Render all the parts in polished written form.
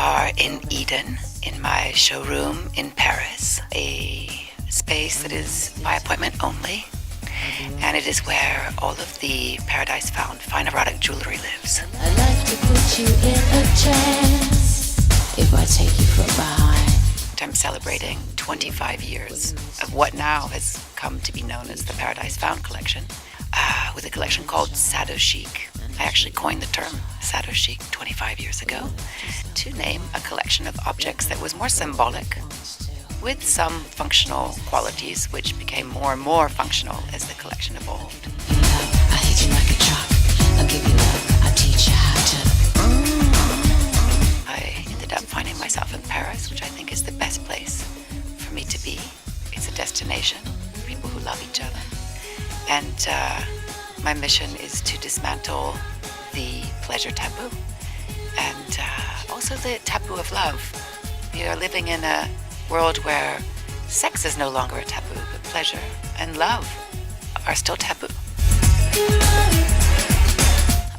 are in Eden, in my showroom in Paris, a space that is by appointment only, and it is where all of the Paradise Found fine erotic jewelry lives. I'd like to put you in a trance if I take you from behind. I'm celebrating 25 years of what now has come to be known as the Paradise Found collection, with a collection called Sado Chic. I actually coined the term Sado Chic 25 years ago to name a collection of objects that was more symbolic, with some functional qualities which became more and more functional as the collection evolved. I hit you like a truck. I'll give you love. I'll teach you how to. I ended up finding myself in Paris, which I think is the best place for me to be. It's a destination for people who love each other. And my mission is to dismantle the pleasure taboo and also the taboo of love. We are living in a world where sex is no longer a taboo, but pleasure and love are still taboo.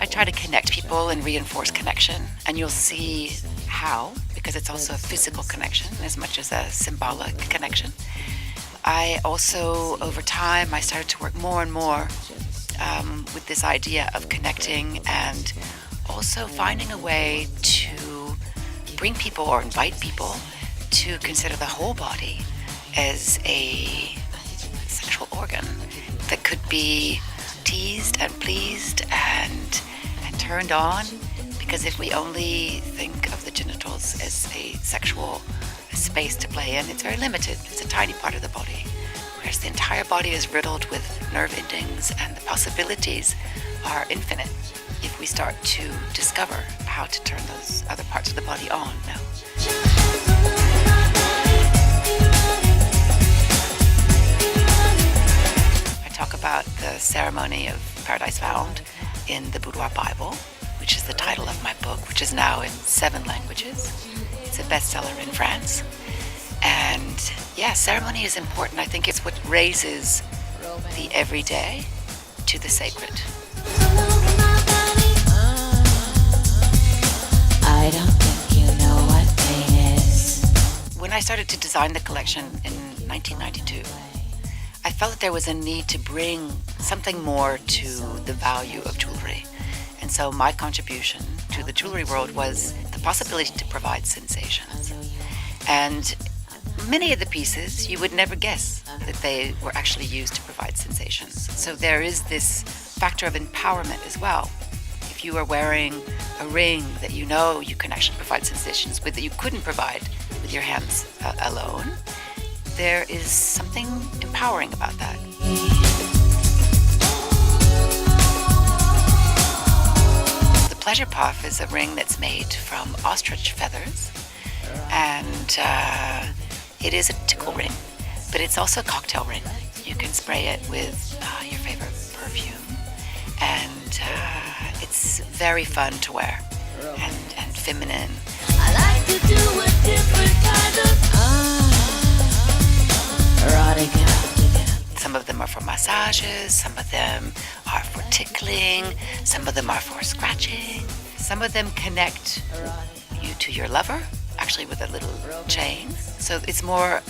I try to connect people and reinforce connection, and you'll see how, because it's also a physical connection as much as a symbolic connection. I also, over time, I started to work more and more with this idea of connecting and also finding a way to bring people or invite people to consider the whole body as a sexual organ that could be teased and pleased and turned on. Because if we only think of the genitals as a sexual space to play in, it's very limited. It's a tiny part of the body. Whereas the entire body is riddled with nerve endings, and the possibilities are infinite if we start to discover how to turn those other parts of the body on now. I talk about the ceremony of Paradise Found in the Boudoir Bible, which is the title of my book, which is now in 7 languages. It's a bestseller in France. And yeah, ceremony is important. I think it's what raises the everyday to the sacred. I don't think you know what pain is. When I started to design the collection in 1992, I felt that there was a need to bring something more to the value of jewelry. And so my contribution to the jewelry world was the possibility to provide sensations. And many of the pieces, you would never guess that they were actually used to provide sensations. So there is this factor of empowerment as well. If you are wearing a ring that you know you can actually provide sensations with that you couldn't provide with your hands alone, there is something empowering about that. The Pleasure Puff is a ring that's made from ostrich feathers, and it is a tickle ring, but it's also a cocktail ring. You can spray it with your favorite perfume, and it's very fun to wear and feminine. I like to do a different kind of erotic. Some of them are for massages, some of them are for tickling, some of them are for scratching. Some of them connect you to your lover, actually with a little chain. So it's more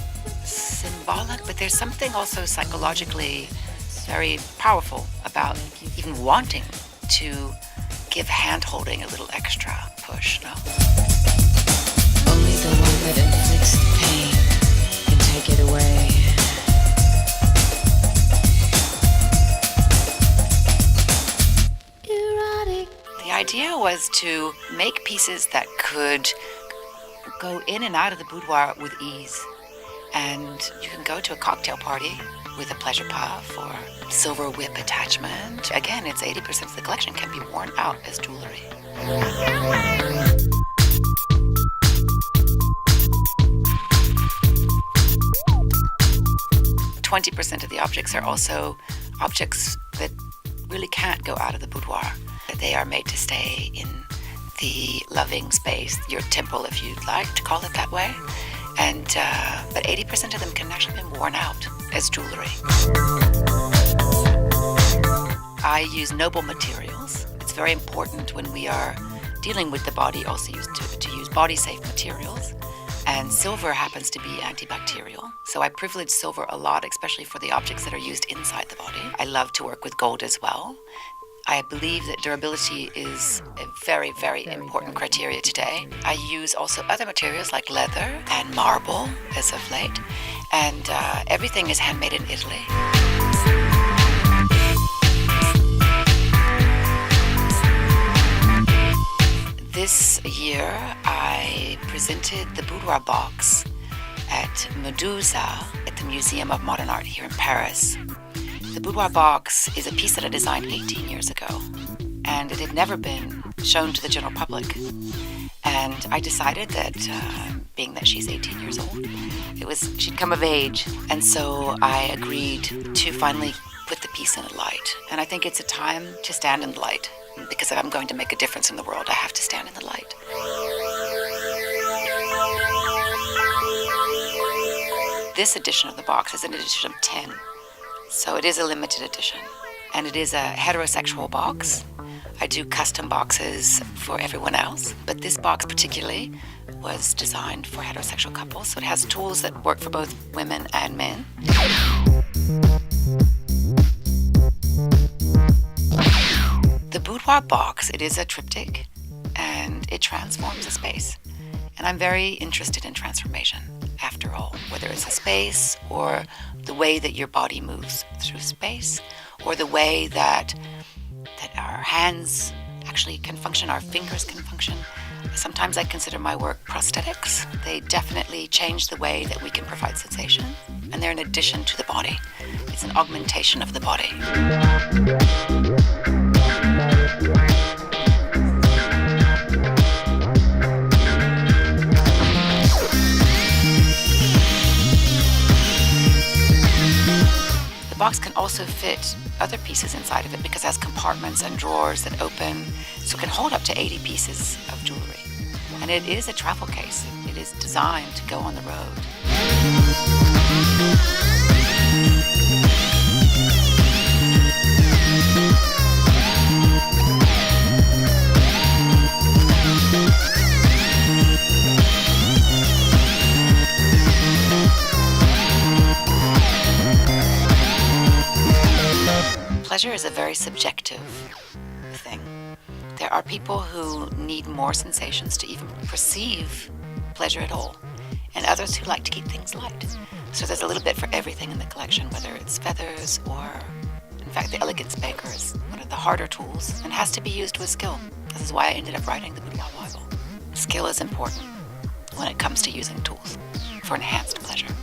symbolic, but there's something also psychologically very powerful about even wanting to give hand-holding a little extra push, no? Only the one that inflicts the pain can take it away. Erotic. The idea was to make pieces that could go in and out of the boudoir with ease. And you can go to a cocktail party with a pleasure puff or silver whip attachment. Again, it's 80% of the collection can be worn out as jewelry. 20% of the objects are also objects that really can't go out of the boudoir. They are made to stay in the loving space, your temple, if you'd like to call it that way. And but 80% of them can actually be worn out as jewelry. I use noble materials. It's very important when we are dealing with the body, also used to use body-safe materials. And silver happens to be antibacterial. So I privilege silver a lot, especially for the objects that are used inside the body. I love to work with gold as well. I believe that durability is a very, very important criteria today. I use also other materials like leather and marble as of late. And everything is handmade in Italy. This year, I presented the boudoir box at Medusa at the Museum of Modern Art here in Paris. The boudoir box is a piece that I designed 18 years ago, and it had never been shown to the general public. And I decided that, being that she's 18 years old, she'd come of age, and so I agreed to finally put the piece in the light. And I think it's a time to stand in the light. Because if I'm going to make a difference in the world, I have to stand in the light. This edition of the box is an edition of 10. So it is a limited edition. And it is a heterosexual box. I do custom boxes for everyone else. But this box particularly was designed for heterosexual couples. So it has tools that work for both women and men. The boudoir box, it is a triptych, and it transforms a space. And I'm very interested in transformation, after all, whether it's a space or the way that your body moves through space, or the way that our hands actually can function, our fingers can function. Sometimes I consider my work prosthetics. They definitely change the way that we can provide sensation, and they're an addition to the body. It's an augmentation of the body. The box can also fit other pieces inside of it because it has compartments and drawers that open, so it can hold up to 80 pieces of jewelry. And it is a travel case. It is designed to go on the road. Pleasure is a very subjective thing. There are people who need more sensations to even perceive pleasure at all, and others who like to keep things light. So there's a little bit for everything in the collection, whether it's feathers or, in fact, the elegance baker is one of the harder tools and has to be used with skill. This is why I ended up writing the Boudoir Bible. Skill is important when it comes to using tools for enhanced pleasure.